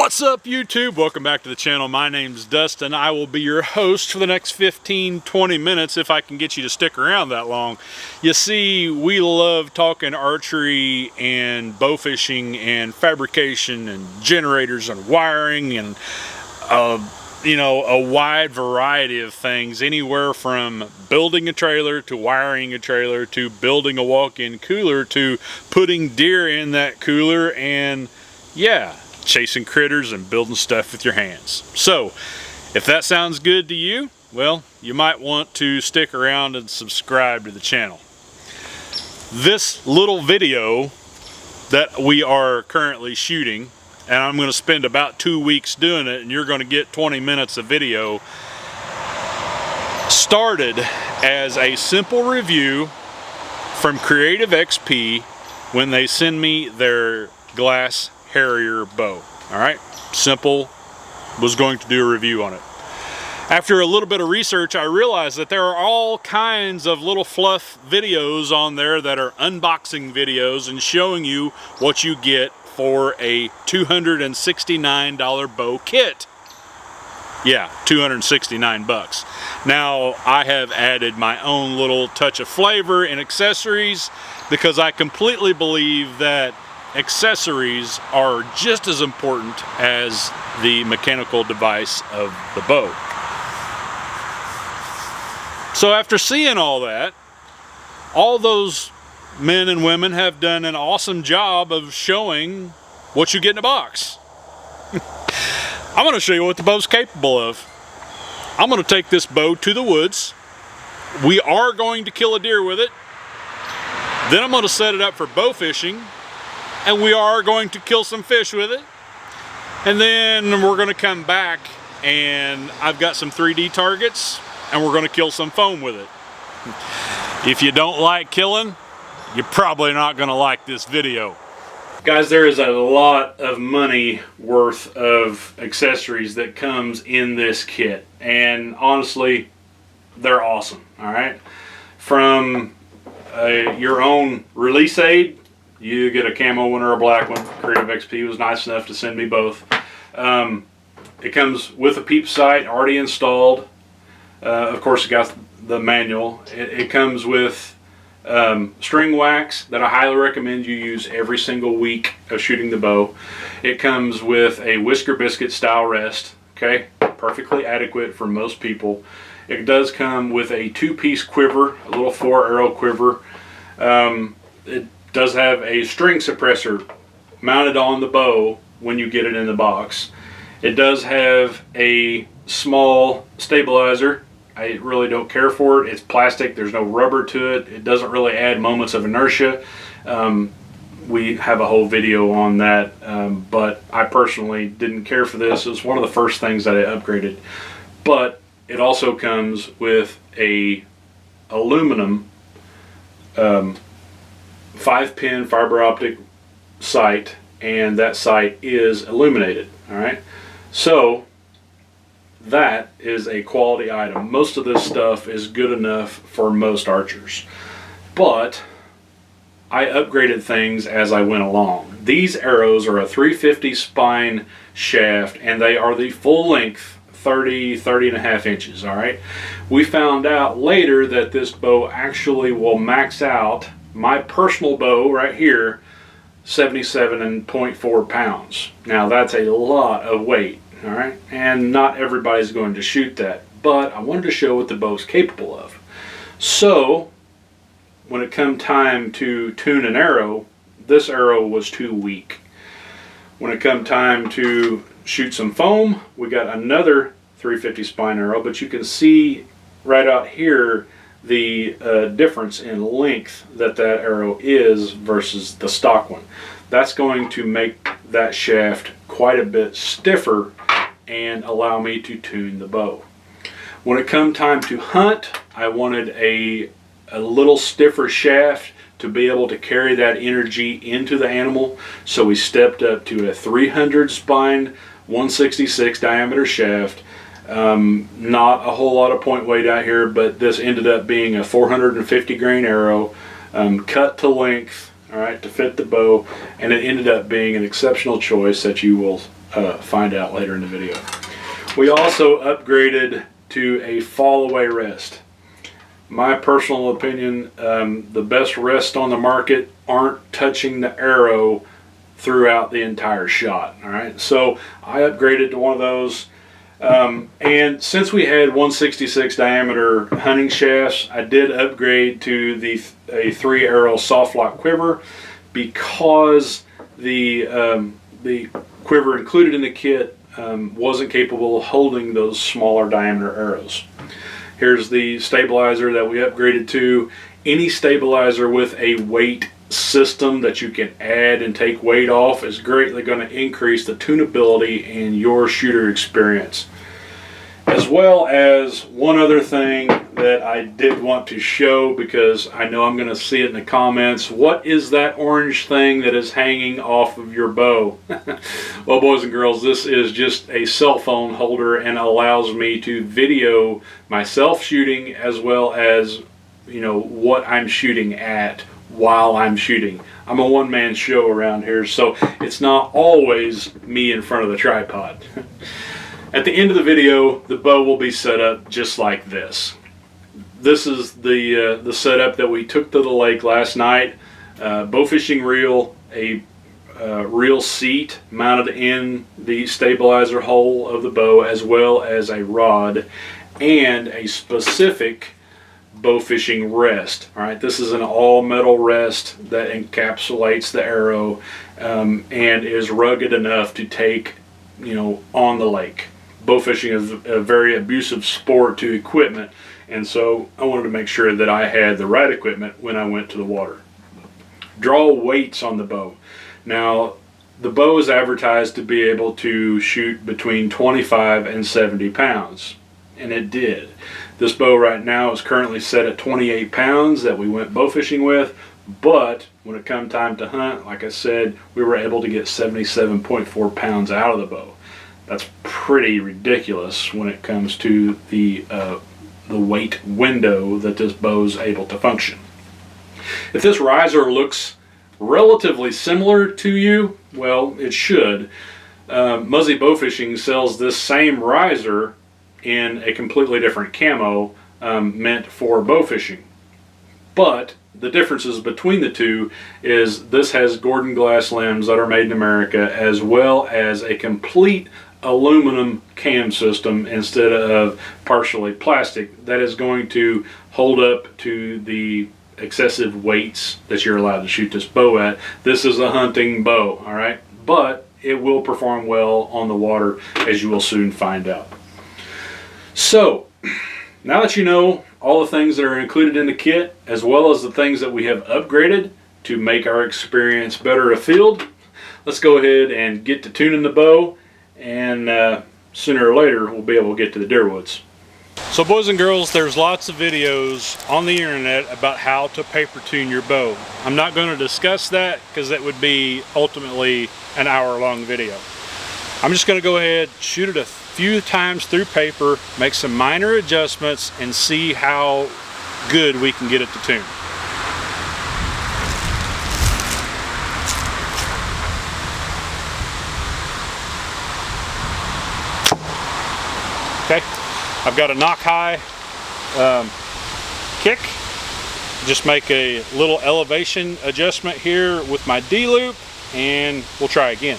What's up, YouTube? Welcome back to the channel. My name's Dustin. I will be your host for the next 15-20 minutes if I can get you to stick around that long. You see, we love talking archery and bow fishing and fabrication and generators and wiring and a wide variety of things, anywhere from building a trailer to wiring a trailer to building a walk-in cooler to putting deer in that cooler and chasing critters and building stuff with your hands. So if that sounds good to you, well, you might want to stick around and subscribe to the channel. This little video that we are currently shooting, and I'm going to spend about 2 weeks doing it, and you're going to get 20 minutes of video, started as a simple review from CreativeXP when they send me their glass Harrier bow. Alright, simple, was going to do a review on it. After a little bit of research, I realized that there are all kinds of little fluff videos on there that are unboxing videos and showing you what you get for a $269 bow kit. Yeah, 269 bucks. Now, I have added my own little touch of flavor and accessories because I completely believe that accessories are just as important as the mechanical device of the bow. So after seeing all that, all those men and women have done an awesome job of showing what you get in a box. I'm going to show you what the bow's capable of. I'm going to take this bow to the woods. We are going to kill a deer with it. Then I'm going to set it up for bow fishing. And we are going to kill some fish with it. And then we're going to come back and I've got some 3D targets and we're going to kill some foam with it. If you don't like killing, you're probably not going to like this video. Guys, there is a lot of money worth of accessories that comes in this kit. And honestly, they're awesome, all right? From your own release aid, you get a camo one or a black one. CreativeXP was nice enough to send me both. It comes with a peep sight already installed. Of course, it got the manual. It comes with string wax that I highly recommend you use every single week of shooting the bow. It comes with a whisker biscuit style rest. Okay, perfectly adequate for most people. It does come with a 2-piece quiver, a little 4-arrow quiver. It does have a string suppressor mounted on the bow when you get it in the box. It does have a small stabilizer. I really don't care for it. It's plastic, there's no rubber to it. It doesn't really add moments of inertia. We have a whole video on that, but I personally didn't care for this. It was one of the first things that I upgraded. But it also comes with a aluminum 5-pin fiber optic sight, and that sight is illuminated. All right, so that is a quality item. Most of this stuff is good enough for most archers, but I upgraded things as I went along. These arrows are a 350 spine shaft, and they are the full length 30 and a half inches. All right, we found out later that this bow actually will max out my personal bow right here, 77.4 pounds. Now that's a lot of weight, all right, and not everybody's going to shoot that, but I wanted to show what the bow's capable of. So when it come time to tune an arrow, this arrow was too weak. When it come time to shoot some foam, we got another 350 spine arrow, but you can see right out here the difference in length that arrow is versus the stock one. That's going to make that shaft quite a bit stiffer and allow me to tune the bow. When it come time to hunt, I wanted a little stiffer shaft to be able to carry that energy into the animal, so we stepped up to a 300 spine 166 diameter shaft. Not a whole lot of point weight out here, but this ended up being a 450 grain arrow, cut to length, all right, to fit the bow, and it ended up being an exceptional choice that you will find out later in the video. We also upgraded to a fall away rest. My personal opinion, the best rests on the market aren't touching the arrow throughout the entire shot. All right, so I upgraded to one of those. And since we had 166 diameter hunting shafts, I did upgrade to a 3-arrow soft lock quiver, because the quiver included in the kit wasn't capable of holding those smaller diameter arrows. Here's the stabilizer that we upgraded to. Any stabilizer with a weight system that you can add and take weight off is greatly going to increase the tunability and your shooter experience. As well as one other thing that I did want to show, because I know I'm going to see it in the comments. What is that orange thing that is hanging off of your bow? Well, boys and girls, this is just a cell phone holder and allows me to video myself shooting, as well as, you know, what I'm shooting at while I'm shooting. I'm a one-man show around here, so it's not always me in front of the tripod. At the end of the video, the bow will be set up just like this. This is the setup that we took to the lake last night. Bow fishing reel, a reel seat mounted in the stabilizer hole of the bow, as well as a rod and a specific bow fishing rest. All right, this is an all metal rest that encapsulates the arrow and is rugged enough to take, you know, on the lake. Bow fishing is a very abusive sport to equipment, and so I wanted to make sure that I had the right equipment when I went to the water. Draw weights on the bow. Now, the bow is advertised to be able to shoot between 25 and 70 pounds, and it did. This bow right now is currently set at 28 pounds that we went bow fishing with, but when it come time to hunt, like I said, we were able to get 77.4 pounds out of the bow. That's pretty ridiculous when it comes to the weight window that this bow is able to function. If this riser looks relatively similar to you, well, it should. Muzzy Bow Fishing sells this same riser in a completely different camo meant for bow fishing. But the differences between the two is this has Gordon glass limbs that are made in America, as well as a complete aluminum cam system instead of partially plastic that is going to hold up to the excessive weights that you're allowed to shoot this bow at. This is a hunting bow, all right, but it will perform well on the water, as you will soon find out. So now that you know all the things that are included in the kit, as well as the things that we have upgraded to make our experience better afield, let's go ahead and get to tuning the bow, and sooner or later we'll be able to get to the deer woods. So boys and girls, there's lots of videos on the internet about how to paper tune your bow. I'm not going to discuss that because that would be ultimately an hour-long video. I'm just going to go ahead, shoot it a few times through paper, make some minor adjustments, and see how good we can get it to tune. Okay, I've got a knock high kick. Just make a little elevation adjustment here with my D-loop, and we'll try again.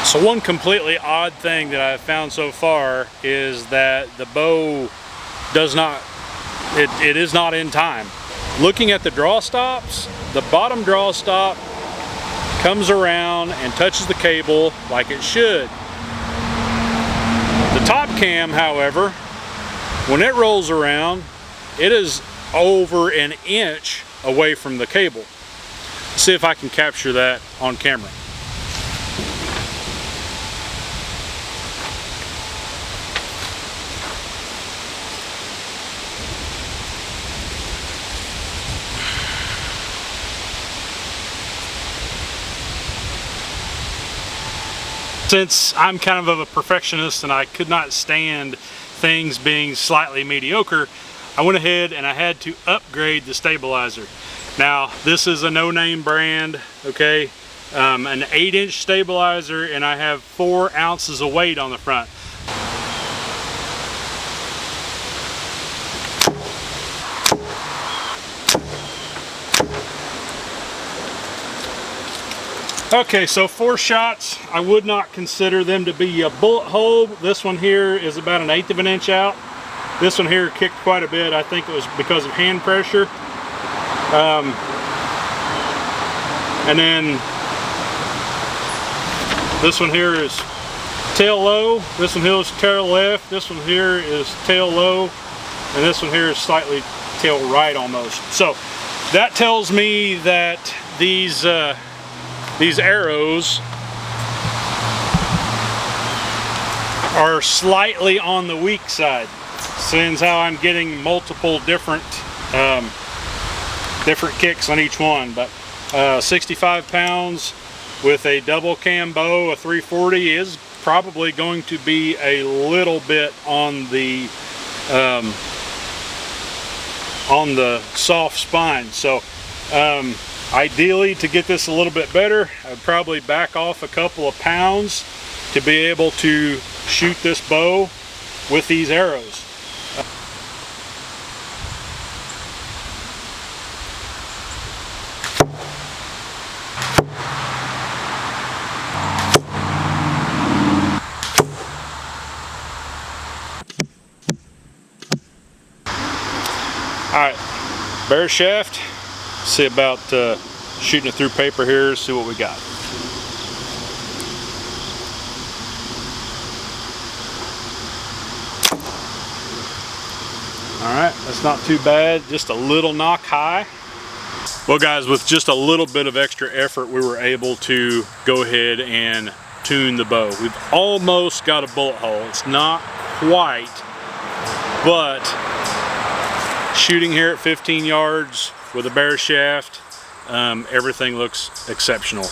So one completely odd thing that I've found so far is that the bow does not, it is not in time. Looking at the draw stops, the bottom draw stop comes around and touches the cable like it should. The top cam, however, when it rolls around, it is over an inch away from the cable. Let's see if I can capture that on camera. Since I'm kind of a perfectionist and I could not stand things being slightly mediocre, I went ahead and I had to upgrade the stabilizer. Now, this is a no-name brand, okay? an 8-inch stabilizer, and I have 4 ounces of weight on the front. Okay, so 4 shots. I would not consider them to be a bullet hole. This one here is about 1/8 of an inch out. This one here kicked quite a bit. I think it was because of hand pressure. And then this one here is tail low. This one here is tail left. This one here is tail low. And this one here is slightly tail right almost. So that tells me that these arrows are slightly on the weak side, since how I'm getting multiple different kicks on each one. But 65 pounds with a double cam bow, a 340, is probably going to be a little bit on the soft spine. So ideally, to get this a little bit better, I'd probably back off a couple of pounds to be able to shoot this bow with these arrows. Alright, bare shaft. See about shooting it through paper here, see what we got. Alright, that's not too bad, just a little knock high. Well guys, with just a little bit of extra effort, we were able to go ahead and tune the bow. We've almost got a bullet hole. It's not quite, but shooting here at 15 yards with a bare shaft, everything looks exceptional.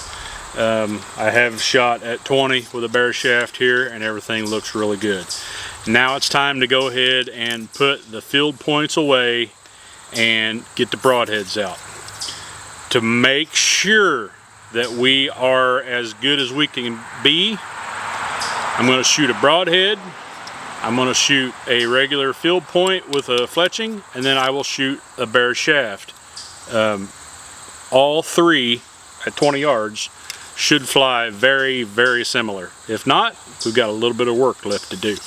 I have shot at 20 with a bare shaft here, and everything looks really good. Now it's time to go ahead and put the field points away and get the broadheads out. To make sure that we are as good as we can be, I'm going to shoot a broadhead, I'm going to shoot a regular field point with a fletching, and then I will shoot a bare shaft. All 3 at 20 yards should fly very, very similar. If not, we've got a little bit of work left to do.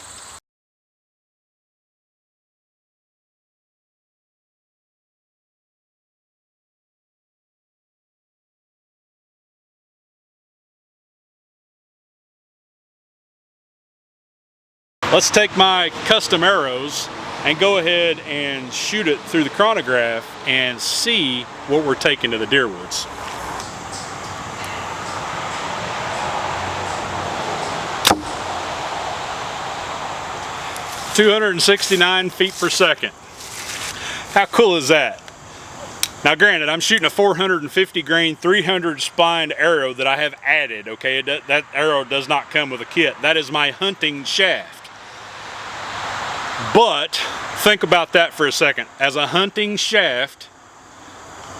Let's take my custom arrows and go ahead and shoot it through the chronograph and see what we're taking to the deer woods. "269 feet per second. How cool is that? Now granted, I'm shooting a 450 grain 300 spined arrow that I have added, okay? That arrow does not come with a kit. That is my hunting shaft. But think about that for a second. As a hunting shaft,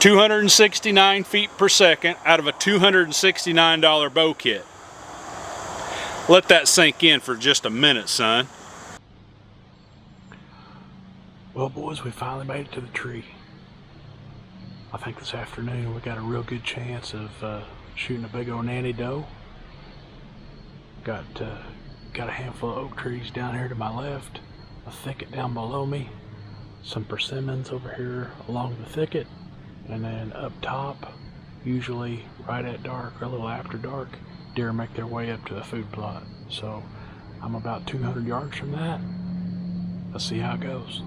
269 feet per second out of a $269 bow kit. Let that sink in for just a minute, son. Well, boys, we finally made it to the tree. I think this afternoon we got a real good chance of shooting a big old nanny doe. Got a handful of oak trees down here to my left, a thicket down below me, some persimmons over here along the thicket, and then up top, usually right at dark or a little after dark, deer make their way up to the food plot. So I'm about 200 yards from that. Let's see how it goes.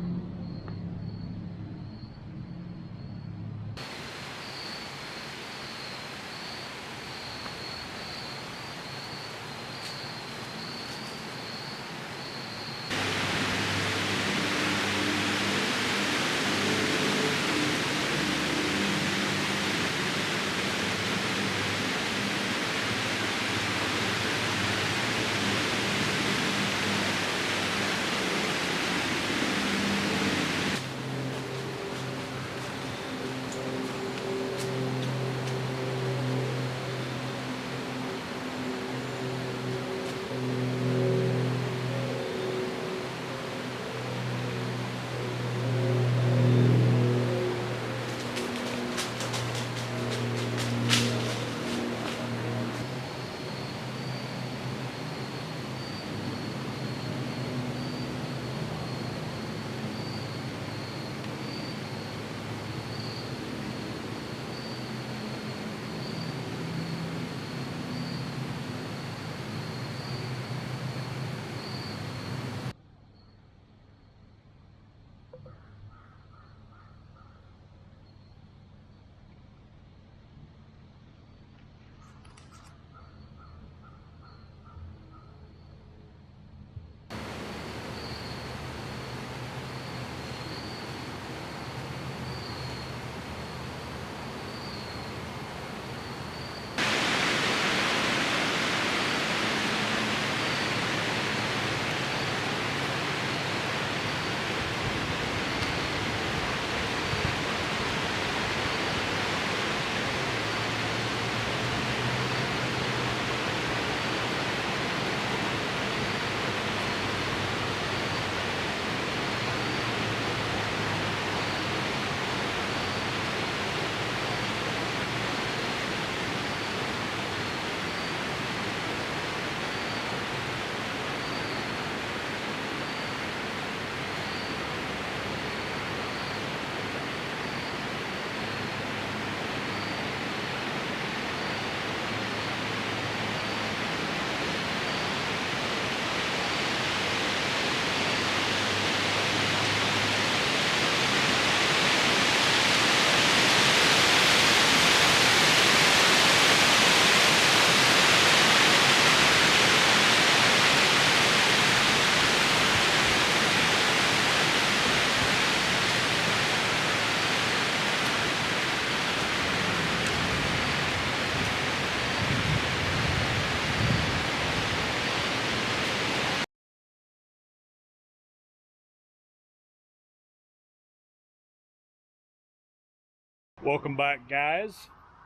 Welcome back, guys.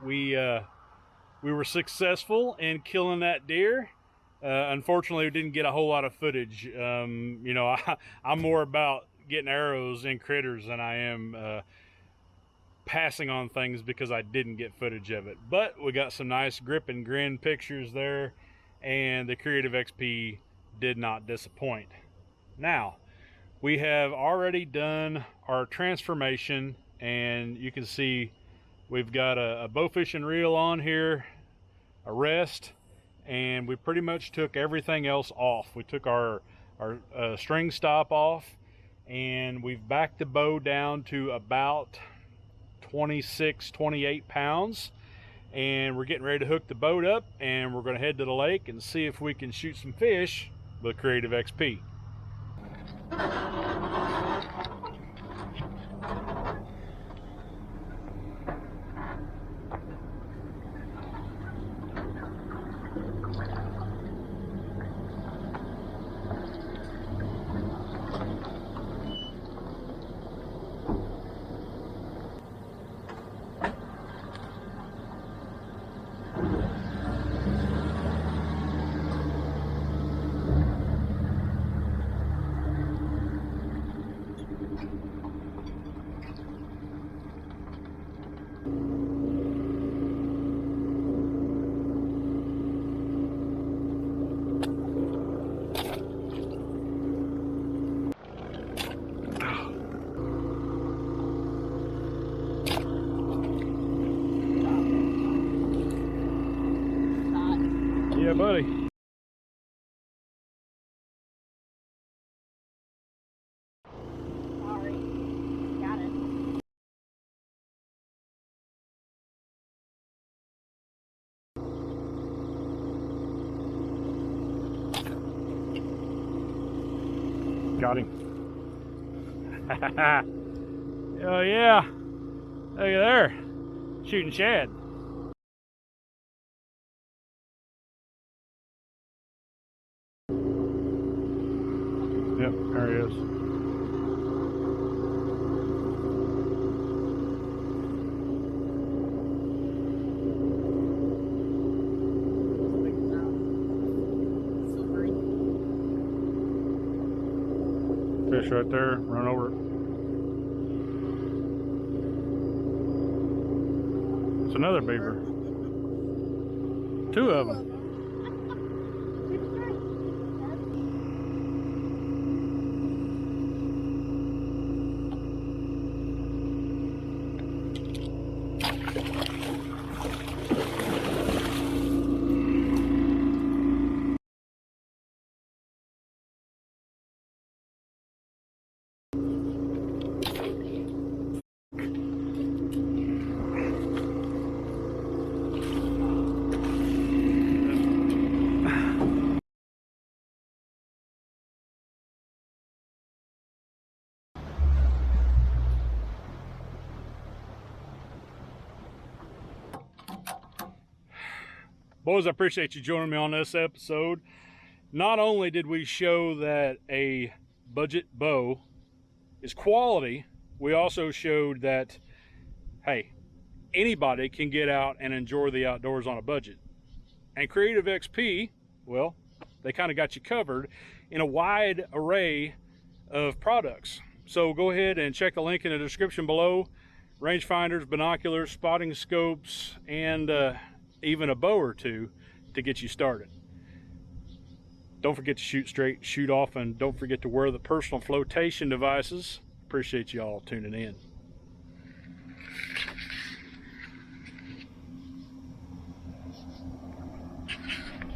We were successful in killing that deer. Unfortunately, we didn't get a whole lot of footage. You know, I'm more about getting arrows in critters than I am passing on things because I didn't get footage of it. But we got some nice grip and grin pictures there, and the CreativeXP did not disappoint. Now, we have already done our transformation, and you can see we've got a bow fishing reel on here, a rest, and we pretty much took everything else off. We took our string stop off, and we've backed the bow down to about 26, 28 pounds, and we're getting ready to hook the boat up, and we're going to head to the lake and see if we can shoot some fish with CreativeXP. Yeah, buddy. Sorry. Got it. Got him. Oh yeah. Look at there. Shooting shad. Yep, there he is. Fish right there, run over it. It's another beaver. Two of them. Boys, I appreciate you joining me on this episode. Not only did we show that a budget bow is quality, we also showed that, hey, anybody can get out and enjoy the outdoors on a budget. And CreativeXP, well, they kind of got you covered in a wide array of products. So go ahead and check the link in the description below. Rangefinders, binoculars, spotting scopes, and even a bow or two to get you started. Don't forget to shoot straight, shoot off, and don't forget to wear the personal flotation devices. Appreciate you all tuning in.